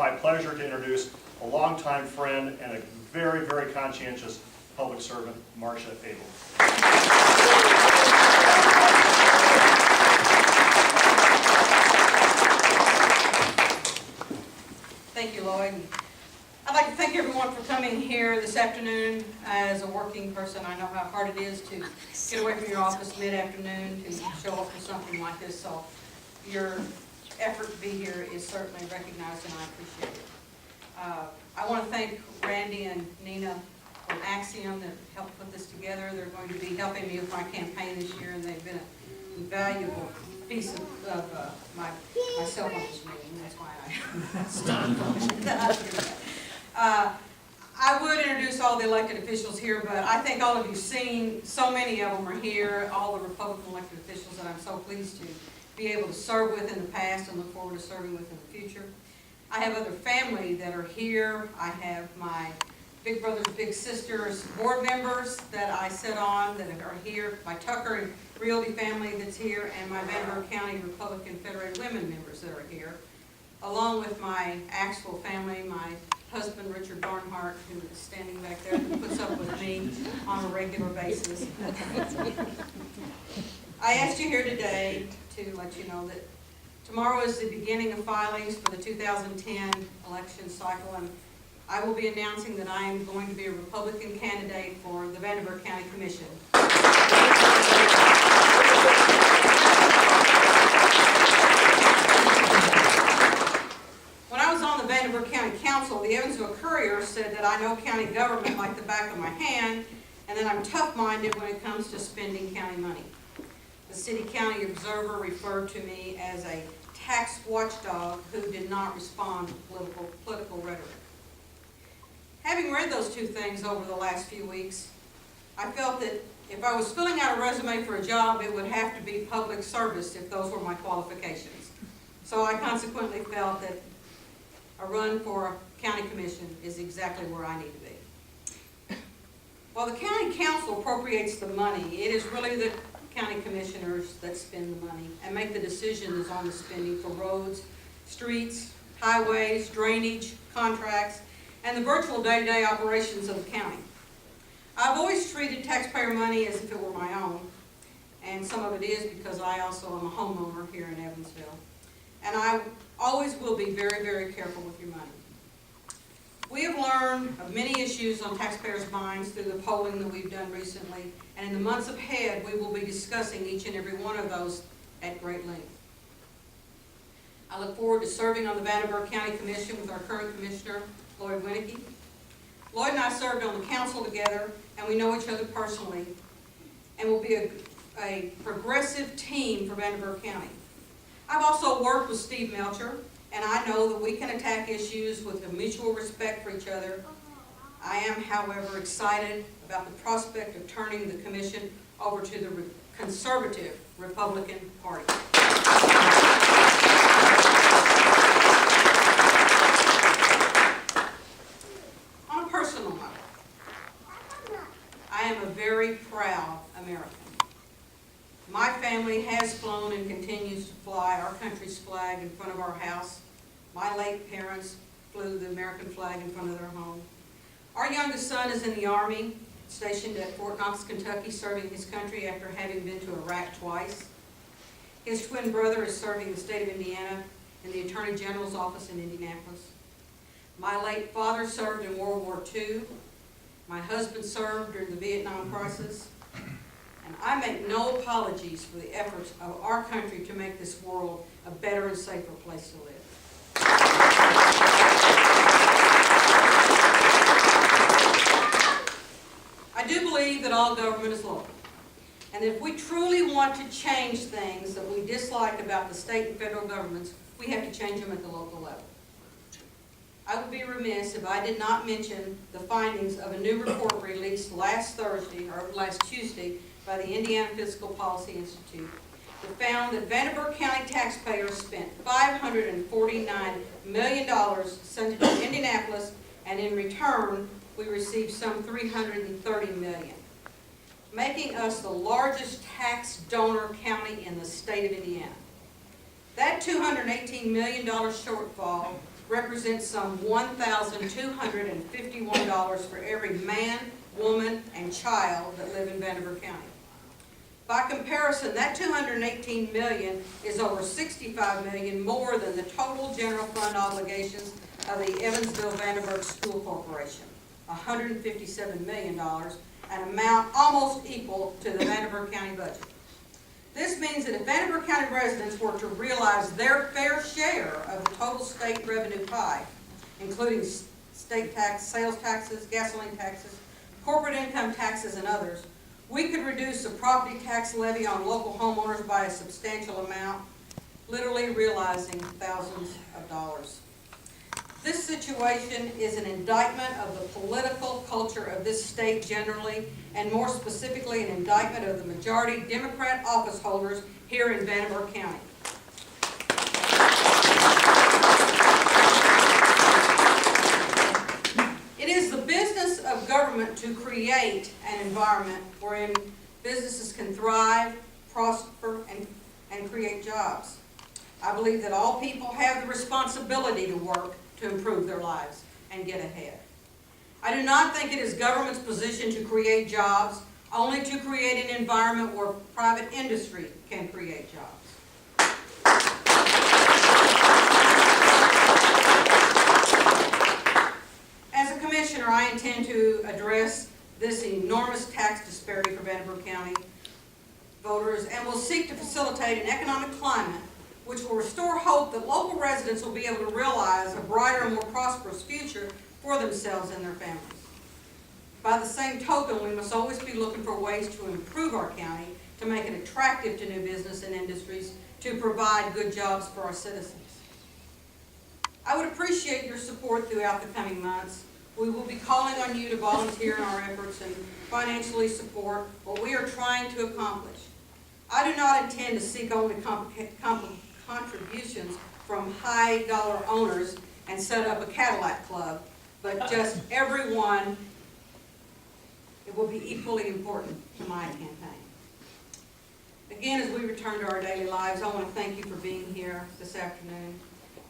My pleasure to introduce a longtime friend and a very, very conscientious public servant, Marsha Abell. Thank you, Lloyd. I'd like to thank everyone for coming here this afternoon. As a working person, I know how hard it is to get away from your office mid-afternoon to show up for something like this, so your effort to be here is certainly recognized and I appreciate it. I want to thank Randy and Nina from Axiom that helped put this together. They're going to be helping me with my campaign this year, and they've been an invaluable piece of my cell phone this meeting. That's why I stopped. I would introduce all the elected officials here, but I think all of you have seen, so many of them are here, all the Republican elected officials that I'm so pleased to be able to serve with in the past and look forward to serving with in the future. I have other family that are here. I have my big brothers, big sisters, board members that I sit on that are here, my Tucker and Realty family that's here, and my Vanderburgh County Republican Federated Women members that are here, along with my actual family, my husband, Richard Barnhart, who is standing back there, who puts up with me on a regular basis. I asked you here today to let you know that tomorrow is the beginning of filings for the 2010 election cycle, and I will be announcing that I am going to be a Republican candidate for the Vanderburgh County Commission. When I was on the Vanderburgh County Council, the Evansville Courier said that I know county government like the back of my hand, and that I'm tough-minded when it comes to spending county money. The City County Observer referred to me as a tax watchdog who did not respond to political rhetoric. Having read those two things over the last few weeks, I felt that if I was filling out a resume for a job, it would have to be public service if those were my qualifications. So I consequently felt that a run for a county commission is exactly where I need to be. While the county council appropriates the money, it is really the county commissioners that spend the money and make the decisions on the spending for roads, streets, highways, drainage, contracts, and the virtual day-to-day operations of the county. I've always treated taxpayer money as if it were my own, and some of it is because I also am a homeowner here in Evansville. And I always will be very, very careful with your money. We have learned of many issues on taxpayers' minds through the polling that we've done recently, and in the months ahead, we will be discussing each and every one of those at great length. I look forward to serving on the Vanderburgh County Commission with our current commissioner, Lloyd Winnicky. Lloyd and I served on the council together, and we know each other personally, and will be a progressive team for Vanderburgh County. I've also worked with Steve Melcher, and I know that we can attack issues with a mutual respect for each other. I am, however, excited about the prospect of turning the commission over to the conservative Republican Party. On a personal note, I am a very proud American. My family has flown and continues to fly our country's flag in front of our house. My late parents flew the American flag in front of their home. Our youngest son is in the Army, stationed at Fort Knox, Kentucky, serving his country after having been to Iraq twice. His twin brother is serving the state of Indiana in the Attorney General's office in Indianapolis. My late father served in World War II. My husband served during the Vietnam crisis. And I make no apologies for the efforts of our country to make this world a better and safer place to live. I do believe that all government is local. And if we truly want to change things that we dislike about the state and federal governments, we have to change them at the local level. I would be remiss if I did not mention the findings of a new report released last Tuesday, by the Indiana Fiscal Policy Institute that found that Vanderburgh County taxpayers spent $549 million sent it to Indianapolis, and in return, we received some $330 million, making us the largest tax donor county in the state of Indiana. That $218 million shortfall represents some $1,251 for every man, woman, and child that live in Vanderburgh County. By comparison, that $218 million is over $65 million more than the total general fund obligations of the Evansville-Vanderburgh School Corporation, $157 million, an amount almost equal to the Vanderburgh County budget. This means that if Vanderburgh County residents were to realize their fair share of the total state revenue pie, including state tax, sales taxes, gasoline taxes, corporate income taxes, and others, we could reduce the property tax levy on local homeowners by a substantial amount, literally realizing thousands of dollars. This situation is an indictment of the political culture of this state generally, and more specifically an indictment of the majority Democrat office holders here in Vanderburgh County. It is the business of government to create an environment wherein businesses can thrive, prosper, and create jobs. I believe that all people have the responsibility to work to improve their lives and get ahead. I do not think it is government's position to create jobs, only to create an environment where private industry can create jobs. As a commissioner, I intend to address this enormous tax disparity for Vanderburgh County voters and will seek to facilitate an economic climate which will restore hope that local residents will be able to realize a brighter and more prosperous future for themselves and their families. By the same token, we must always be looking for ways to improve our county, to make it attractive to new business and industries, to provide good jobs for our citizens. I would appreciate your support throughout the coming months. We will be calling on you to volunteer in our efforts and financially support what we are trying to accomplish. I do not intend to seek only contributions from high-dollar owners and set up a Cadillac club, but just everyone. It will be equally important to my campaign. Again, as we return to our daily lives, I want to thank you for being here this afternoon.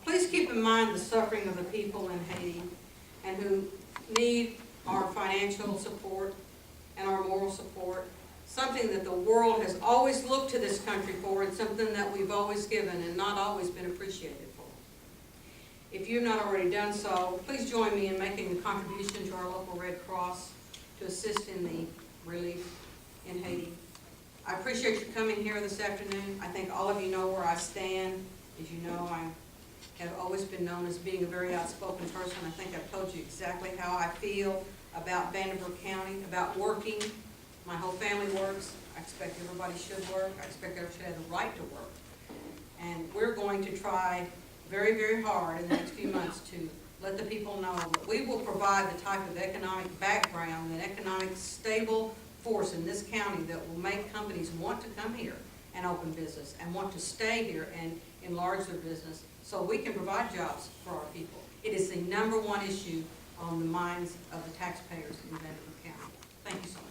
Please keep in mind the suffering of the people in Haiti and who need our financial support and our moral support, something that the world has always looked to this country for and something that we've always given and not always been appreciated for. If you've not already done so, please join me in making a contribution to our local Red Cross to assist in the relief in Haiti. I appreciate you coming here this afternoon. I think all of you know where I stand. As you know, I have always been known as being a very outspoken person. I think I've told you exactly how I feel about Vanderburgh County, about working. My whole family works. I expect everybody should work. I expect everybody should have the right to work. And we're going to try very, very hard in the next few months to let the people know that we will provide the type of economic background and economic stable force in this county that will make companies want to come here and open business and want to stay here and enlarge their business so we can provide jobs for our people. It is the #1 issue on the minds of the taxpayers in Vanderburgh County. Thank you so much.